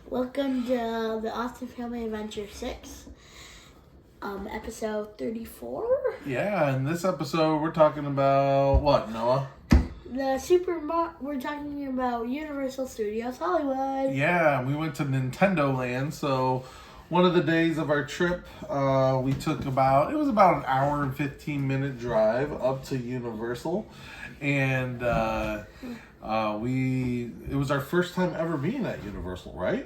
Welcome to the Austin Family Adventure 6, episode 34. Yeah, in this episode we're talking about what, Noah? We're talking about Universal Studios Hollywood. Yeah, we went to Nintendo Land, so one of the days of our trip, we took it was about an hour and 15-minute drive up to Universal, and it was our first time ever being at Universal, right?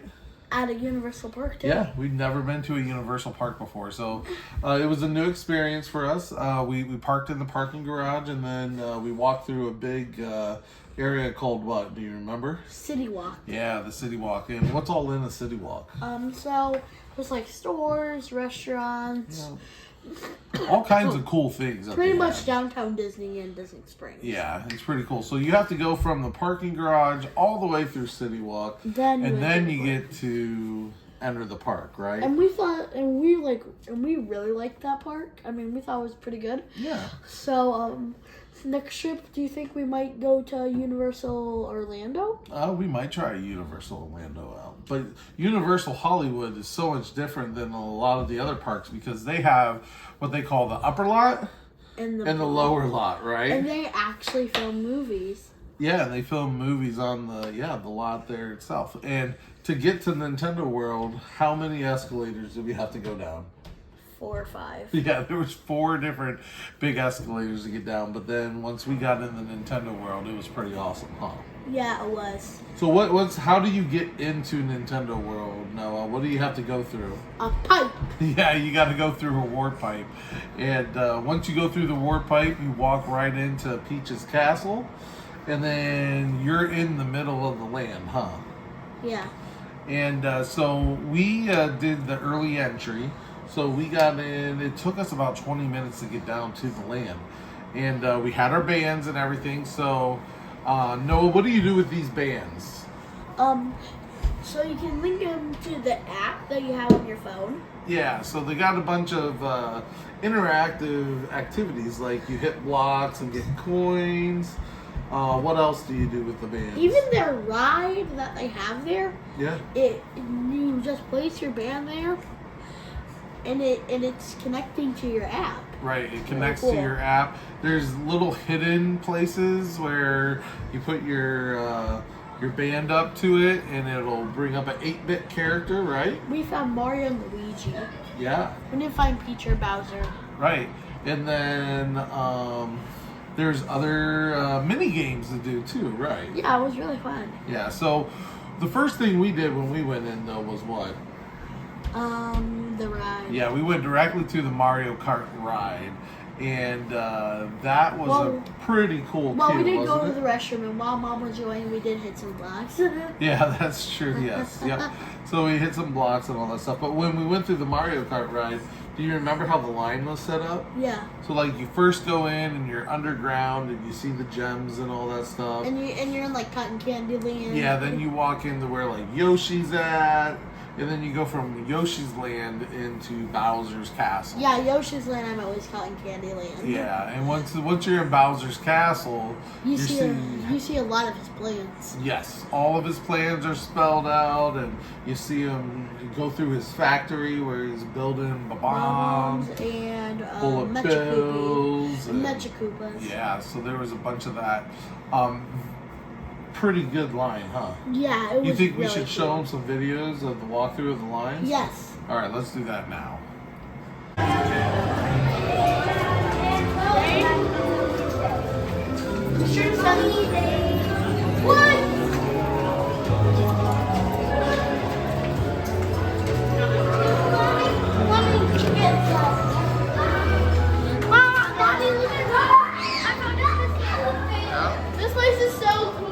At a Universal Park, too. Yeah, we'd never been to a Universal Park before, so it was a new experience for us. We parked in the parking garage, and then we walked through a big area called what? Do you remember? City Walk. Yeah, the City Walk. And what's all in the City Walk? So there's like stores, restaurants. Yeah. All kinds of cool things. Pretty much downtown Disney and Disney Springs. Yeah, it's pretty cool. So you have to go from the parking garage all the way through City Walk, then you get to enter the park, right? And we really liked that park. I mean, we thought it was pretty good. Yeah. So, next trip, do you think we might go to Universal Orlando? We might try Universal Orlando out. But Universal Hollywood is so much different than a lot of the other parks because they have what they call the upper lot and the lower lot, right? And they actually film movies. Yeah, they film movies on the lot there itself. And to get to Nintendo World, how many escalators did we have to go down? 4 or 5. Yeah, there was 4 different big escalators to get down. But then once we got in the Nintendo World, it was pretty awesome, huh? Yeah, it was. So how do you get into Nintendo World, Noah? What do you have to go through? A pipe. Yeah, you got to go through a warp pipe. And once you go through the warp pipe, you walk right into Peach's castle. And then you're in the middle of the land, huh? Yeah. And so we did the early entry. So we got in, it took us about 20 minutes to get down to the land. And we had our bands and everything. So, Noah, what do you do with these bands? So you can link them to the app that you have on your phone. Yeah, so they got a bunch of interactive activities, like you hit blocks and get coins. What else do you do with the bands? Even their ride that they have there. Yeah. You just place your band there, and it's connecting to your app. Right, it connects to your app. There's little hidden places where you put your band up to it, and it'll bring up an 8-bit character, right? We found Mario and Luigi. Yeah. We didn't find Peach or Bowser. Right, and then there's other mini games to do too, right? Yeah, it was really fun. Yeah. So the first thing we did when we went in though was what? The ride. Yeah, we went directly to the Mario Kart ride, and that was a pretty cool. Well, we did go to the restroom, and while Mom was away, we did hit some blocks. Yeah, that's true. Yes. Yep. So we hit some blocks and all that stuff. But when we went through the Mario Kart ride, do you remember how the line was set up? Yeah. So like you first go in and you're underground and you see the gems and all that stuff. And you're in like Cotton Candy Land. Yeah. Then you walk into where like Yoshi's at. And then you go from Yoshi's Land into Bowser's Castle. Yeah, Yoshi's Land, I'm always Cotton Candy Land. Yeah, and once you're in Bowser's Castle, you see a lot of his plans. Yes, all of his plans are spelled out, and you see him go through his factory where he's building bombs and full of bills and Mechakoopas. Yeah, so there was a bunch of that. Pretty good line, huh? Yeah, it was. You think we really should show them some videos of the walkthrough of the lines? Yes. All right, let's do that now. This place is so cool.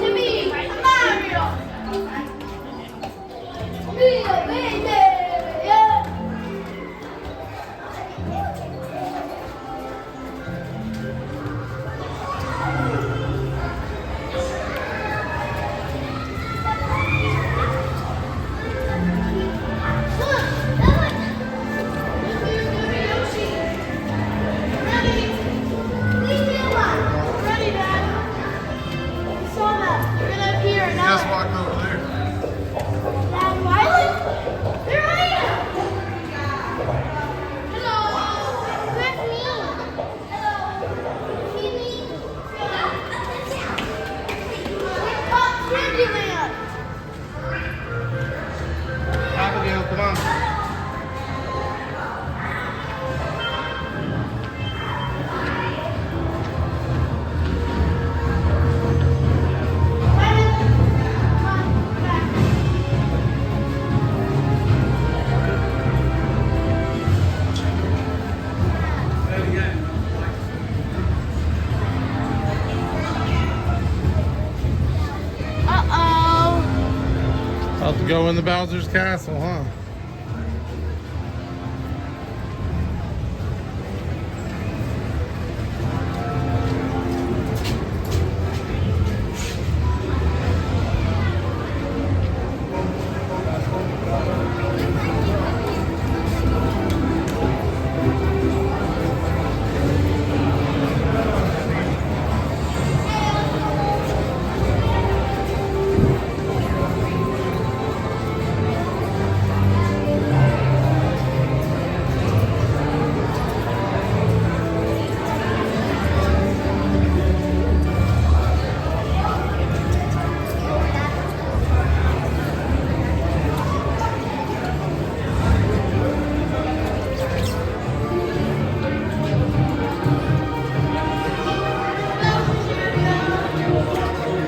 To me, Mario. About to go in the Bowser's Castle, huh?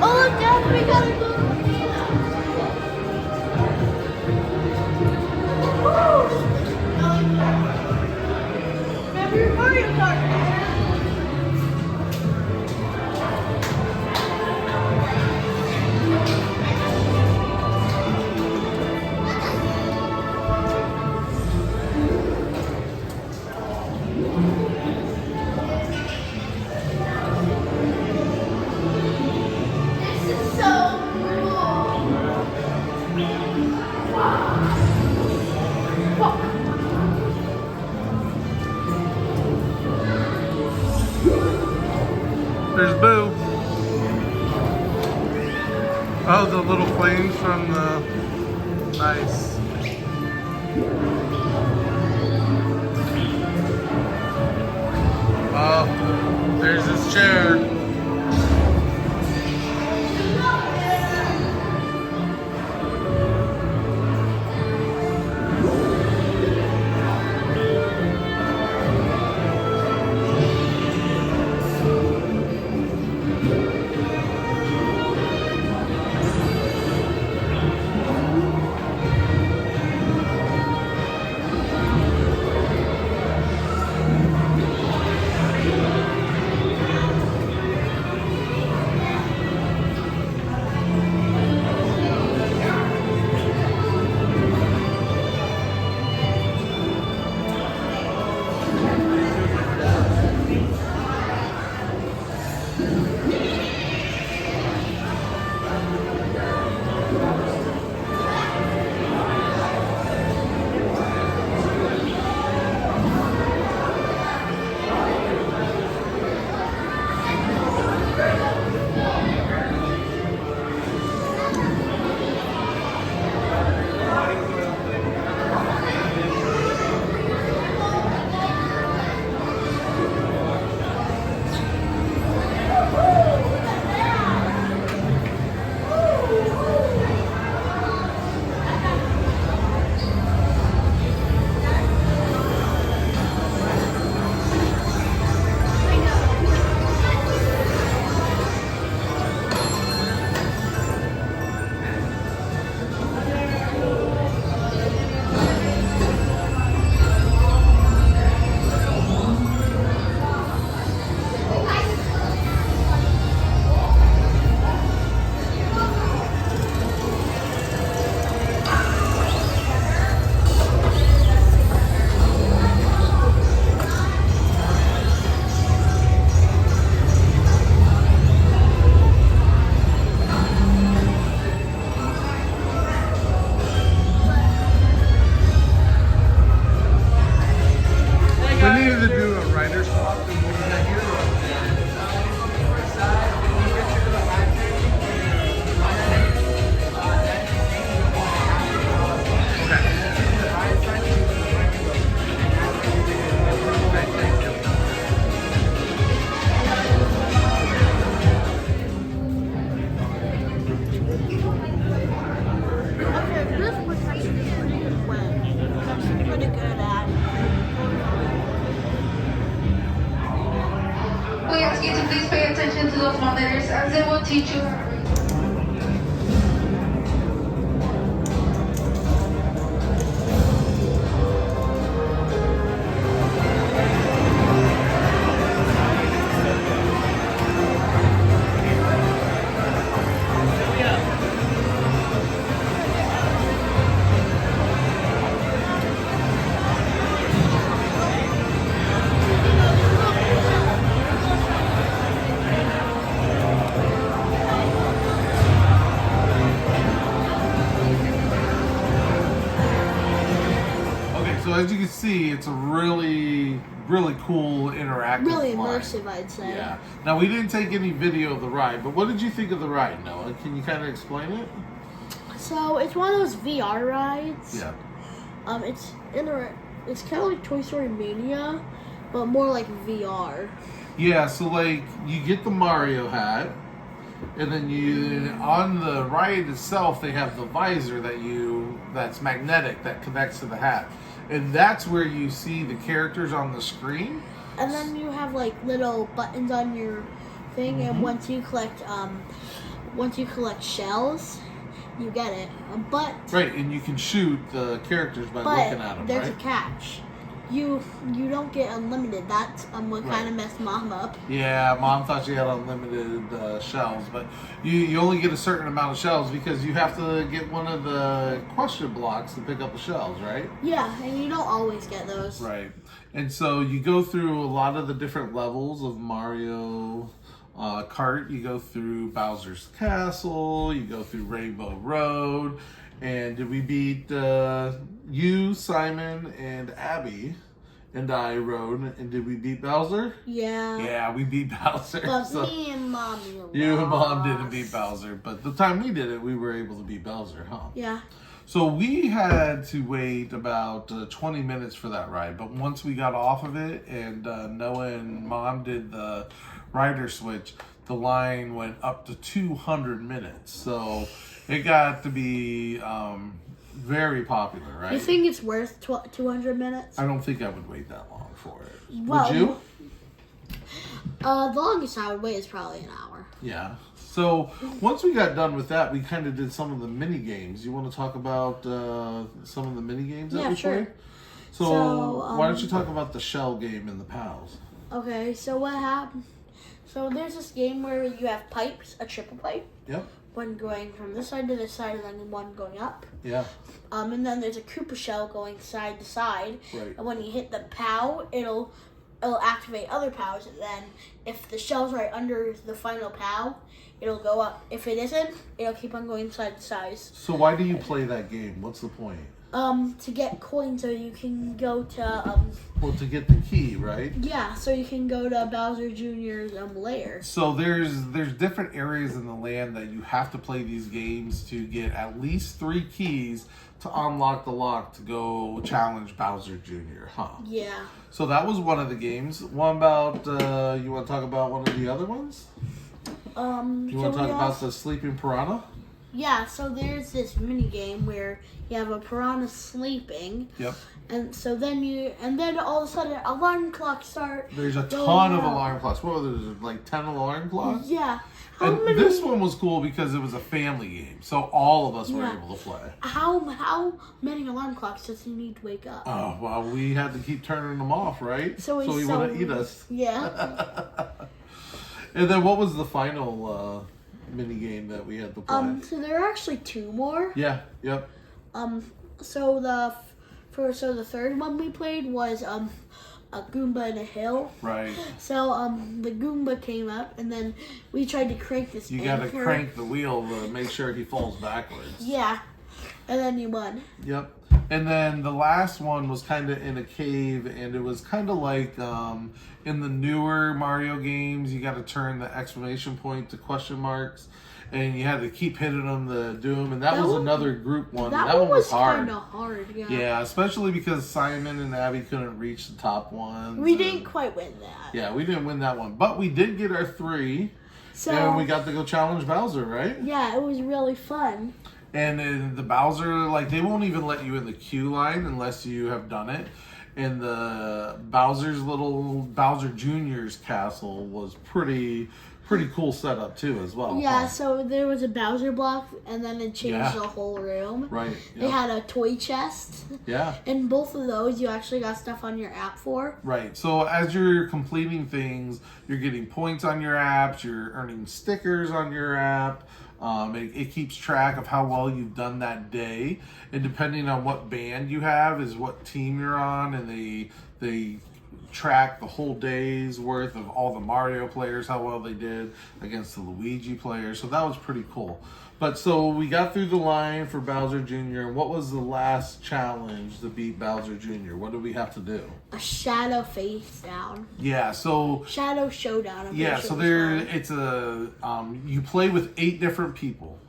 Oh, look, Dad, we gotta go. Remember your Mario Kart? This is so cool. There's Boo. Oh, the little flames from the... Nice. Oh, there's his chair. those monitors as they will teach you. as you can see, it's a really cool interactive Really line. immersive, I'd say. Yeah. Now, we didn't take any video of the ride, but what did you think of the ride, Noah? Can you kind of explain it? So it's one of those VR rides. Yeah. It's kind of like Toy Story Mania, but more like VR. Yeah, so like you get the Mario hat, and then on the ride itself they have the visor that's magnetic that connects to the hat, and that's where you see the characters on the screen. And then you have like little buttons on your thing, and once you collect shells, you get it. Right, and you can shoot the characters by looking at them. There's right? a catch. You don't get unlimited. That's what kind of messed Mom up. Yeah, Mom thought she had unlimited shells, but you only get a certain amount of shells because you have to get one of the question blocks to pick up the shells, right? Yeah, and you don't always get those. Right. And so you go through a lot of the different levels of Mario Kart. You go through Bowser's Castle, you go through Rainbow Road, and did we beat you, Simon, and Abby, and I rode, and did we beat Bowser? Yeah. Yeah, we beat Bowser. But so me and Mom you and Mom lost. didn't beat Bowser, but the time we did it, we were able to beat Bowser, huh? Yeah. So we had to wait about 20 minutes for that ride, but once we got off of it and Noah and Mom did the rider switch, the line went up to 200 minutes. So it got to be very popular, right? You think it's worth 200 minutes? I don't think I would wait that long for it. Well, would you? The longest I would wait is probably an hour. Yeah. So once we got done with that, we kind of did some of the mini games. You want to talk about some of the mini games that we sure. played? So why don't you talk about the shell game and the pals? Okay, so what happened? So there's this game where you have pipes, a triple pipe. Yep. One going from this side to this side, and then one going up. Yeah. And then there's a Koopa shell going side to side. Right. And when you hit the POW, it'll activate other POWs, and then if the shell's right under the final POW, it'll go up. If it isn't, it'll keep on going side to side. So why do you play that game? What's the point? To get coins so you can go to Well, to get the key, right? yeah, so you can go to Bowser Jr.'s lair. So there's different areas in the land that you have to play these games to get at least 3 keys to unlock the lock to go challenge Bowser Jr., huh? Yeah. So that was one of the games. What about, you want to talk about one of the other ones? You want to talk about the Sleeping Piranha? Yeah, so there's this mini game where you have a piranha sleeping. Yep. And so then all of a sudden alarm clocks start. There's a going ton of off. alarm clocks. What was there, like 10 alarm clocks? Yeah. And this one was cool because it was a family game, so all of us were Yeah. able to play. How many alarm clocks does he need to wake up? Oh, well, we had to keep turning them off, right? So he wouldn't eat us. Yeah. And then what was the final mini game that we had to play? So there are actually 2 more. Yeah, yep. So the third one we played was a Goomba in a hill. Right. So the Goomba came up, and then we tried to crank this. You got to anchor. crank the wheel to make sure he falls backwards. Yeah, and then you won. Yep. And then the last one was kind of in a cave, and it was kind of like in the newer Mario games, you got to turn the exclamation point to question marks, and you had to keep hitting them to do them. And that was another group one. That one was hard. kind of hard. Yeah. Yeah, especially because Simon and Abby couldn't reach the top ones. We didn't quite win that. Yeah, we didn't win that one, but we did get our 3, So and we got to go challenge Bowser, right? yeah, it was really fun. And in the Bowser, like, they won't even let you in the queue line unless you have done it. And the Bowser Jr.'s castle was pretty cool setup too as well. Yeah, huh? so there was a Bowser block, and then it changed Yeah. the whole room. Right. They Yep. had a toy chest. Yeah. And both of those you actually got stuff on your app for. Right. So as you're completing things, you're getting points on your apps, you're earning stickers on your app. It keeps track of how well you've done that day, and depending on what band you have is what team you're on, and they track the whole day's worth of all the Mario players, how well they did against the Luigi players. So that was pretty cool. But so we got through the line for Bowser Jr. What was the last challenge to beat Bowser Jr.? What did we have to do? A shadow face down. Yeah, so Shadow showdown. I'm yeah, pretty so sure there it's a you play with 8 different people.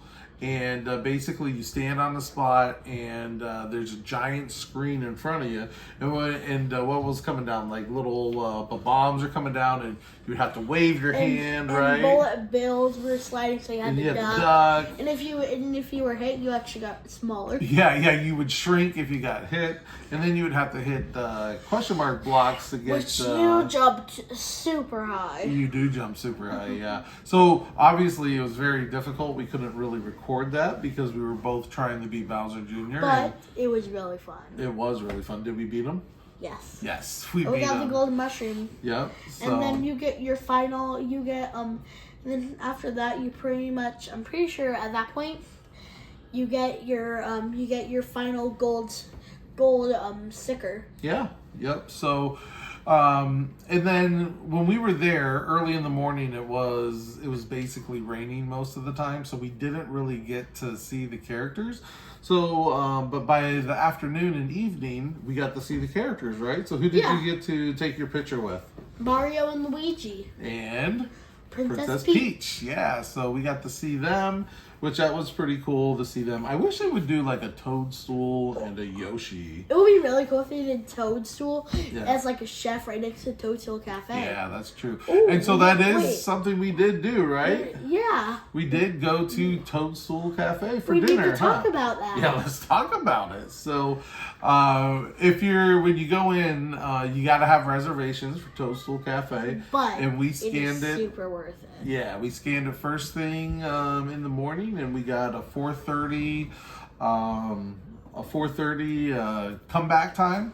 And basically, you stand on the spot, and there's a giant screen in front of you. And what was coming down? Like little bombs are coming down, and you have to wave your hand, right? And bullet bills were sliding, so you had And to you had to duck. duck. And if you were hit, you actually got smaller. Yeah, you would shrink if you got hit, and then you would have to hit question mark blocks to get. Which you jumped super high. You do jump super high, yeah. So obviously, it was very difficult. We couldn't really record that because we were both trying to beat Bowser Jr. But it was really fun. It was really fun. Did we beat him? Yes. Yes, we We beat got him. the golden mushroom. Yep. So. And then you get your final. You get And then after that, you pretty much. I'm pretty sure at that point, you get your final gold sticker. Yeah. Yep. So. And then when we were there early in the morning, it was basically raining most of the time, so we didn't really get to see the characters. So, but by the afternoon and evening, we got to see the characters, right? So who did you get to take your picture with? Mario and Luigi. And Princess Peach. Yeah, so we got to see them, which that was pretty cool to see them. I wish they would do like a Toadstool and a Yoshi. It would be really cool if they did Toadstool Yeah. as like a chef right next to Toadstool Cafe. Yeah, that's true. Ooh, and so that is wait. something we did do, right? Yeah. We did go to Toadstool Cafe for We dinner. need to talk huh? about that. Yeah, let's talk about it. So, when you go in, you got to have reservations for Toadstool Cafe. But and we it scanned is it. super worth it. Yeah, we scanned it first thing in the morning, and we got a 4:30 comeback time.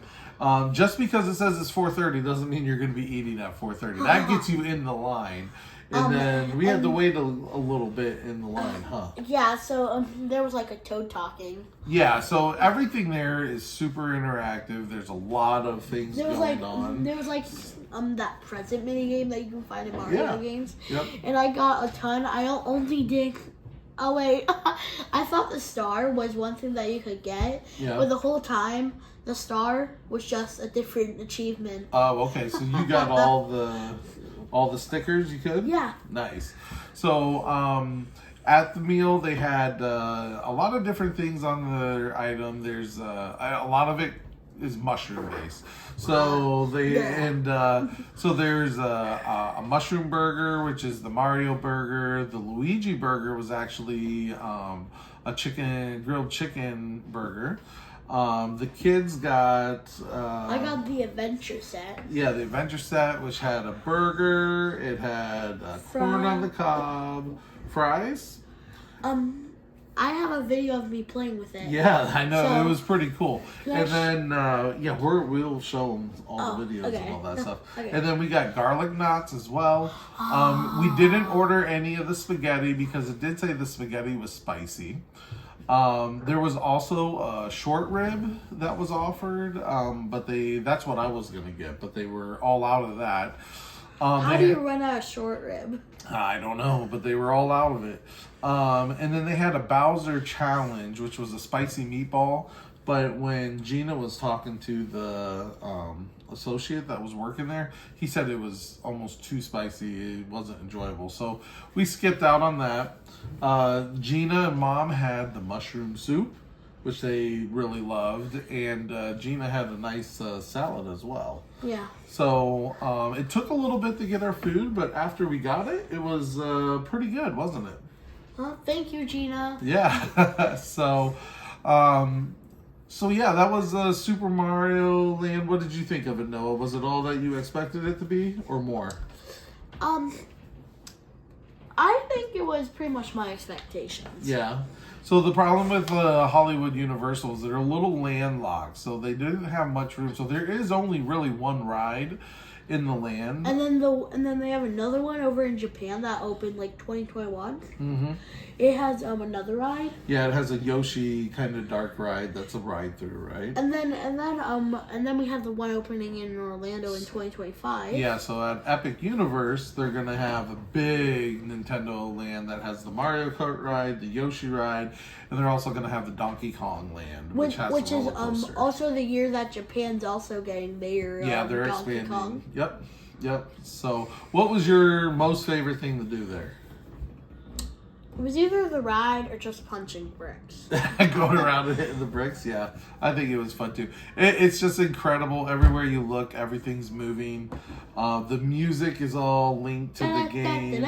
Just because it says it's 4:30 doesn't mean you're going to be eating at 4:30. That gets you in the line. And then we had to wait a little bit in the line, huh? Yeah, so there was like a toad talking. Yeah, so everything there is super interactive. There's a lot of things There was going like on. that present mini game that you can find in Mario games. Yep. And I got a ton. I only did. Oh wait, I thought the star was one thing that you could get, Yeah. but the whole time the star was just a different achievement. Oh, okay. So you got all the stickers you could? Yeah. Nice. So at the meal they had a lot of different things on their item. There's a lot of it is mushroom based. So so there's a mushroom burger, which is the Mario burger. The Luigi burger was actually a grilled chicken burger. The kids got. I got the adventure set. Yeah, the adventure set, which had a burger. It had corn on the cob, fries. I have a video of me playing with it. Yeah, I know. So, it was pretty cool. And then, we'll show them all Oh, the videos okay. and all that stuff. Okay. And then we got garlic knots as well. We didn't order any of the spaghetti because it did say the spaghetti was spicy. There was also a short rib that was offered, but that's what I was going to get, but they were all out of that. How do you run out of short rib? I don't know, but they were all out of it. And then they had a Bowser challenge, which was a spicy meatball. But when Gina was talking to the associate that was working there, he said it was almost too spicy. It wasn't enjoyable. So we skipped out on that. Gina and Mom had the mushroom soup, which they really loved. And Gina had a nice salad as well. Yeah. So it took a little bit to get our food, but after we got it, it was pretty good, wasn't it? Thank you, Gina. Yeah. So yeah, that was Super Mario Land. What did you think of it, Noah? Was it all that you expected it to be, or more? I think it was pretty much my expectations. Yeah. So the problem with Hollywood Universal is they're a little landlocked, so they didn't have much room. So there is only really one ride, in the land. And then they have another one over in Japan that opened like 2021. Mm-hmm. It has another ride. Yeah, it has a Yoshi kind of dark ride. That's a ride through, right? And then we have the one opening in Orlando in 2025. Yeah, so at Epic Universe, they're gonna have a big Nintendo land that has the Mario Kart ride, the Yoshi ride, and they're also gonna have the Donkey Kong land, which has which a is roller coaster. also the year that Japan's also getting their They're Donkey expanding. Kong. Yep. So, what was your most favorite thing to do there? It was either the ride or just punching bricks. Going around and hitting the bricks, yeah. I think it was fun too. It's just incredible. Everywhere you look, everything's moving. The music is all linked to the game.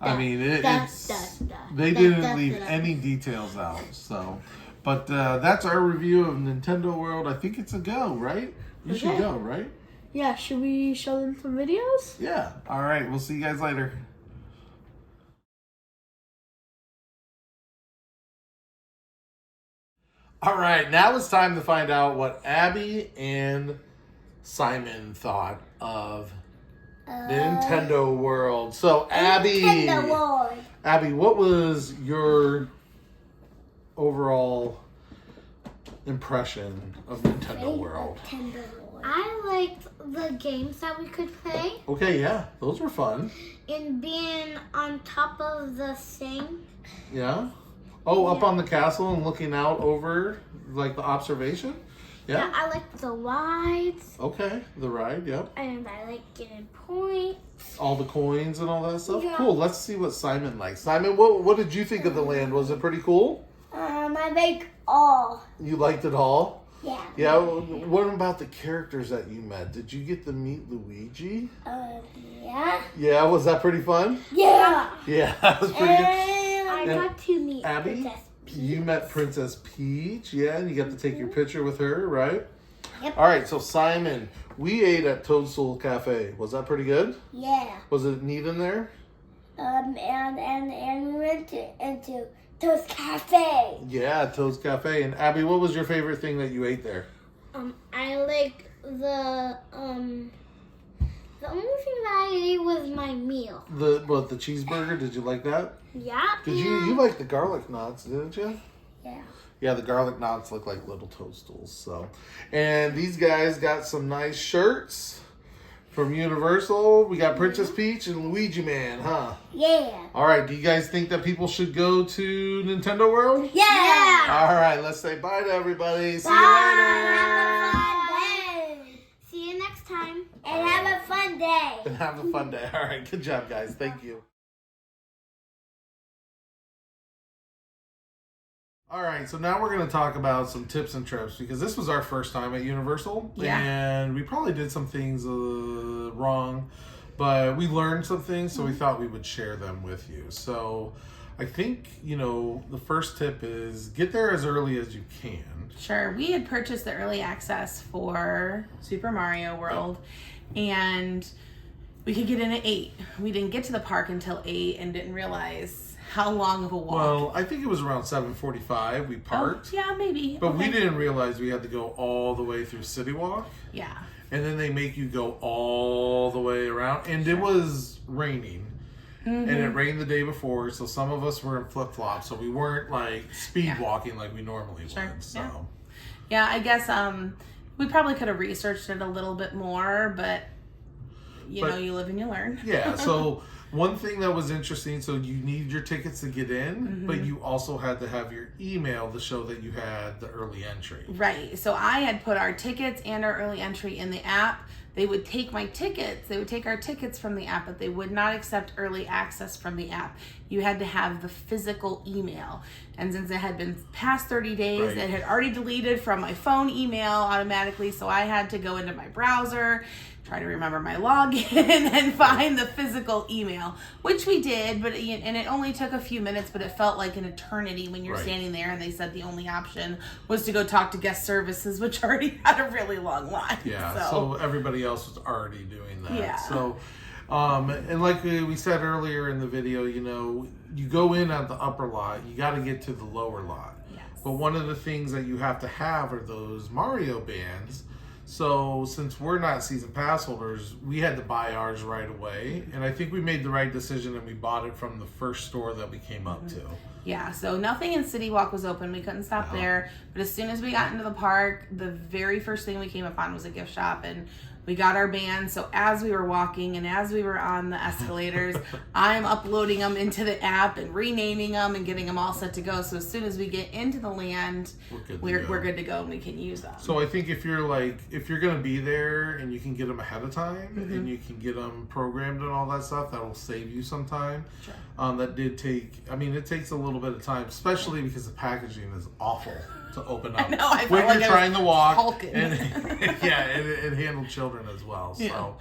I mean, they didn't leave any details out. So, but that's our review of Nintendo World. I think it's a go, right? You should go, right? Yeah, should we show them some videos? Yeah. All right. We'll see you guys later. All right, now it's time to find out what Abby and Simon thought of Nintendo World. So, Abby, what was your overall impression of Nintendo World? I liked the games that we could play Okay, yeah, those were fun. and being on top of the thing. Yeah. Oh, up on the castle and looking out over, like, the observation? Yeah. I liked the rides Okay, the ride, yep. and I liked getting points. All the coins and all that stuff? Yeah. Cool, let's see what Simon likes. Simon, what did you think of the land? Was it pretty cool? I like all. You liked it all? Yeah. Yeah, what about the characters that you met? Did you get to meet Luigi? Yeah. Yeah, was that pretty fun? Yeah. Yeah, that was pretty good. I got to meet Abby, Princess Peach. you met Princess Peach, yeah, and you got to take your picture with her, right? Yep. All right, so Simon, we ate at Toadstool Cafe. Was that pretty good? Yeah. Was it neat in there? And we went into Toadstool Cafe. Yeah, Toad's Cafe. And Abby, what was your favorite thing that you ate there? I like the only thing that I ate was my meal. The cheeseburger? Did you like that? Yeah. Did you like the garlic knots, didn't you? Yeah. Yeah, the garlic knots look like little toadstools. So, and these guys got some nice shirts from Universal. We got Princess Peach and Luigi Man, huh? Yeah. All right, do you guys think that people should go to Nintendo World? Yeah. All right, let's say bye to everybody. See you Have later. a fun day. See you next time. And have a fun day. And have a fun day. All right, good job, guys. Thank you. All right, so now we're going to talk about some tips and trips because this was our first time at Universal. Yeah. And we probably did some things wrong, but we learned some things, so we thought we would share them with you. So I think, the first tip is get there as early as you can. Sure. We had purchased the early access for Super Mario World, and we could get in at 8. We didn't get to the park until 8 and didn't realize how long of a walk. Well, I think it was around 7:45 we parked. Oh, yeah, maybe. But we Okay. didn't realize we had to go all the way through City Walk. Yeah. And then they make you go all the way around. And it was raining. And it rained the day before, so some of us were in flip-flops. So we weren't like speed walking like we normally Sure. would. So Yeah, I guess we probably could have researched it a little bit more, but you live and you learn. yeah, so one thing that was interesting, so you need your tickets to get in, but you also had to have your email to show that you had the early entry. Right. So I had put our tickets and our early entry in the app. They would take my tickets. They would take our tickets from the app, but they would not accept early access from the app. You had to have the physical email. And since it had been past 30 days, Right. it had already deleted from my phone email automatically. So I had to go into my browser, try to remember my login, and find the physical email, which we did. And it only took a few minutes, but it felt like an eternity when you're Right. standing there and they said the only option was to go talk to guest services, which already had a really long line. Yeah, so everybody else was already doing that. Yeah. So, and like we said earlier in the video, you go in at the upper lot, you got to get to the lower lot. Yes. But one of the things that you have to have are those Mario bands So since we're not season pass holders, we had to buy ours right away. And I think we made the right decision and we bought it from the first store that we came up to. Yeah, so nothing in City Walk was open. We couldn't stop there. But as soon as we got into the park, the very first thing we came upon was a gift shop, and we got our band. So as we were walking and as we were on the escalators, I'm uploading them into the app and renaming them and getting them all set to go. So as soon as we get into the land, we're good to go and we can use them. So I think if you're going to be there and you can get them ahead of time and you can get them programmed and all that stuff, that will save you some time. Sure. It takes a little bit of time, especially because the packaging is awful to open up. I know, I when felt you're like trying to walk. hulking. And it handled children as well. Yeah. So,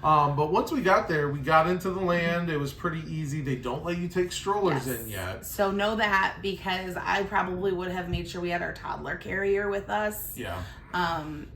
but once we got there, we got into the land. It was pretty easy. They don't let you take strollers in yet. So know that, because I probably would have made sure we had our toddler carrier with us. Yeah.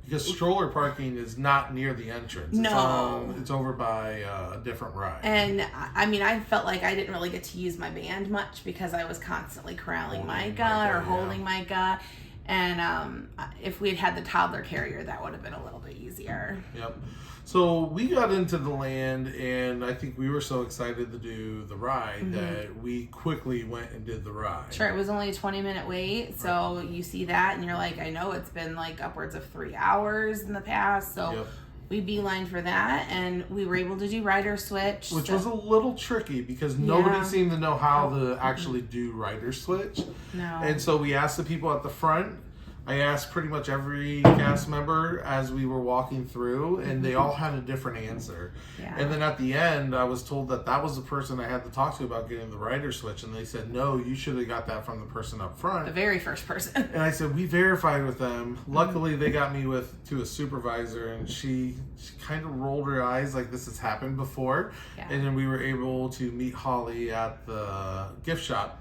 Because stroller parking is not near the entrance. No. It's over by a different ride. And I felt like I didn't really get to use my band much because I was constantly corralling Micah or holding Micah. And if we had the toddler carrier, that would have been a little bit easier. Yep. So we got into the land, and I think we were so excited to do the ride that we quickly went and did the ride. Sure, it was only a 20-minute wait, so you see that, and you're like, I know it's been like upwards of 3 hours in the past, so we beelined for that, and we were able to do rider switch. Which was a little tricky because nobody seemed to know how to actually do rider switch. No. And so we asked the people at the front. I asked pretty much every cast member as we were walking through, and they all had a different answer. Yeah. And then at the end, I was told that was the person I had to talk to about getting the rider switch, and they said, no, you should have got that from the person up front. The very first person. And I said, we verified with them. Luckily, they got me to a supervisor, and she kind of rolled her eyes like this has happened before. Yeah. And then we were able to meet Holly at the gift shop.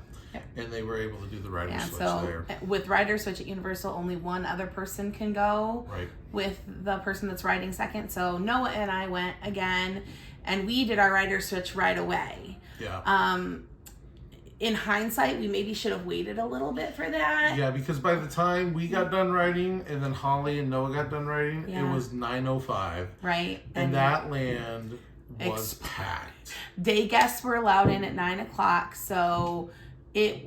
And they were able to do the rider switch there. With rider switch at Universal, only one other person can go with the person that's riding second. So Noah and I went again, and we did our rider switch right away. Yeah. In hindsight, we maybe should have waited a little bit for that. Yeah, because by the time we got done riding, and then Holly and Noah got done riding, it was 9:05. Right. And that land was packed. Day guests were allowed in at 9:00, so it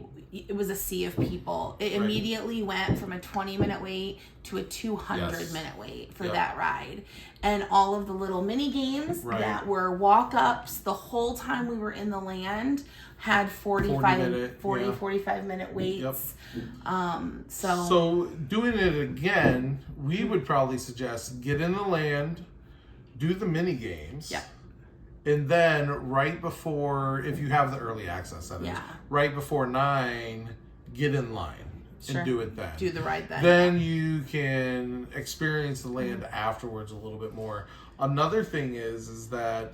was a sea of people. It immediately went from a 20-minute wait to a 200-minute wait for that ride. And all of the little mini games that were walk-ups the whole time we were in the land had 45-minute waits. Yep. So doing it again, we would probably suggest get in the land, do the mini games. Yeah. And then right before, if you have the early access, that is, right before 9, get in line and do it then. Do the ride then. Then you can experience the land afterwards a little bit more. Another thing is that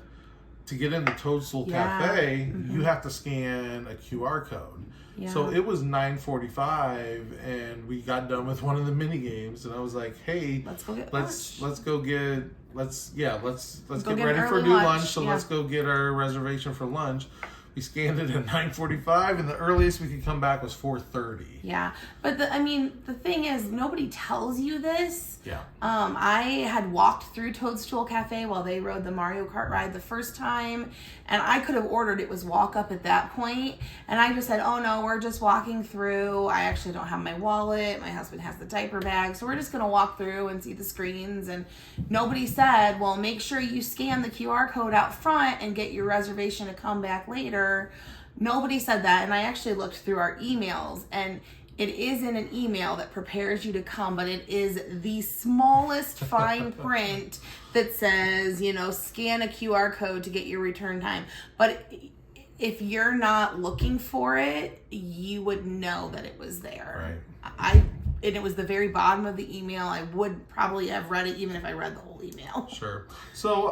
to get into Toadstool Cafe, you have to scan a QR code. Yeah. So it was 9:45, and we got done with one of the mini games, and I was like, "Hey, let's get ready for new lunch. So let's go get our reservation for lunch." We scanned it at 9:45, and the earliest we could come back was 4:30. Yeah, but the thing is, nobody tells you this. Yeah. I had walked through Toadstool Cafe while they rode the Mario Kart ride the first time, and I could have ordered it was walk up at that point, and I just said, "Oh no, we're just walking through. I actually don't have my wallet. My husband has the diaper bag, so we're just gonna walk through and see the screens." And nobody said, "Well, make sure you scan the QR code out front and get your reservation to come back later." Nobody said that, and I actually looked through our emails, and it is in an email that prepares you to come, but it is the smallest fine print that says, scan a QR code to get your return time. But if you're not looking for it, you would know that it was there. Right. And it was the very bottom of the email. I would probably have read it even if I read the whole email. Sure. So,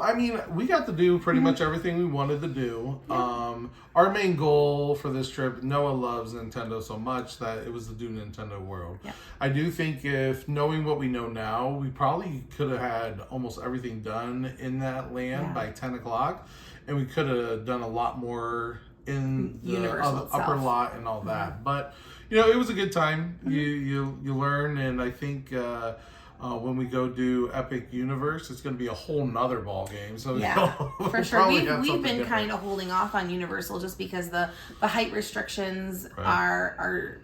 we got to do pretty much everything we wanted to do. Yeah. Our main goal for this trip, Noah loves Nintendo so much that it was to do Nintendo World. Yeah. I do think if knowing what we know now, we probably could have had almost everything done in that land by 10 o'clock. And we could have done a lot more in the upper lot and all that. But, it was a good time. You learn, and I think when we go do Epic Universe, it's going to be a whole nother ball game. So Yeah, we'll for sure. probably have We've something been different. kind of holding off on Universal just because the height restrictions Right. are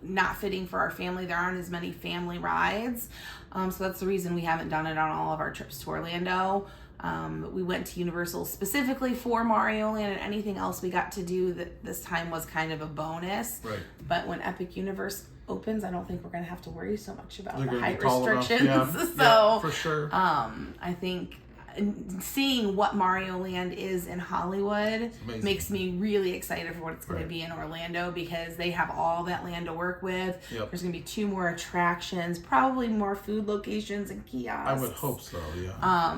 not fitting for our family. There aren't as many family rides, so that's the reason we haven't done it on all of our trips to Orlando. We went to Universal specifically for Mario Land, and anything else we got to do that this time was kind of a bonus. Right. But when Epic Universe opens, I don't think we're going to have to worry so much about They're the gonna height be tall enough. restrictions. Yeah. So Yeah, for sure. I think seeing what Mario Land is in Hollywood amazing. makes me really excited for what it's going Right. to be in Orlando, because they have all that land to work with. Yep. There's going to be 2 more attractions, probably more food locations and kiosks. I would hope so, yeah.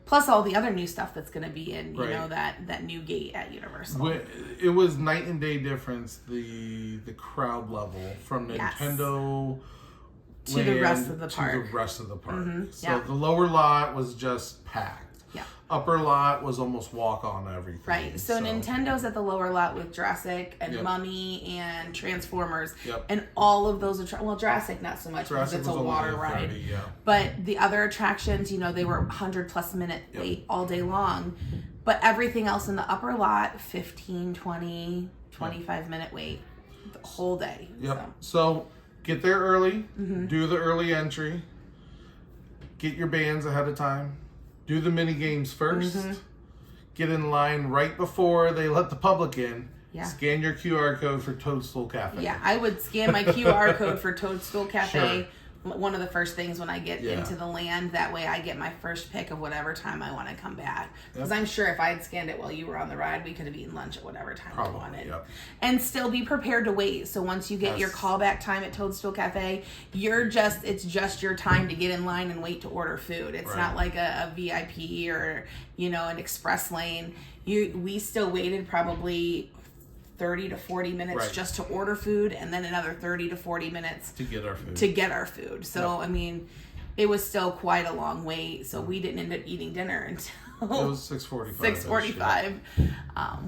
Plus all the other new stuff that's going to be in, Right. that new gate at Universal. It was night and day difference, the crowd level from Yes. Nintendo To the rest of the park. To the rest of the park. Mhm, So yeah. the lower lot was just packed. Yeah. Upper lot was almost walk on everything. Right. So Nintendo's at the lower lot with Jurassic and Yep. Mummy and Transformers. Yep. And all of those Jurassic not so much Jurassic because it's a was only water ride. 30, yeah. But the other attractions, they were 100+ minute Yep. wait all day long. But everything else in the upper lot, 15, 20, 25 minute wait the whole day. Yep. So get there early, Mm-hmm. do the early entry, get your bands ahead of time, do the mini games 1st, Mm-hmm. get in line right before they let the public in. Yeah. Scan your QR code for Toadstool Cafe. Yeah, I would scan my QR code for Toadstool Cafe. Sure. One of the first things when I get Yeah. into the land. That way I get my first pick of whatever time I want to come back. Because Yep. I'm sure if I had scanned it while you were on the ride, we could have eaten lunch at whatever time Probably, we wanted. yep. And still be prepared to wait. So once you get your Yes. callback time at Toadstool Cafe, it's just your time to get in line and wait to order food. It's Right. not like a VIP or, an express lane. We still waited probably 30 to 40 minutes Right. just to order food, and then another 30 to 40 minutes To get our food. to get our food. So, Yep. it was still quite a long wait. So we didn't end up eating dinner until It was 6:45. 6:45,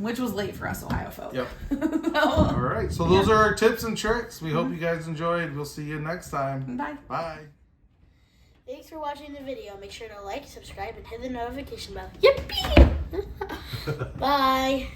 which was late for us Ohio folk. Yep. So, All right. So those are our tips and tricks. We hope you guys enjoyed. We'll see you next time. bye. Bye. Thanks for watching the video. Make sure to like, subscribe, and hit the notification bell. Yippee! Bye.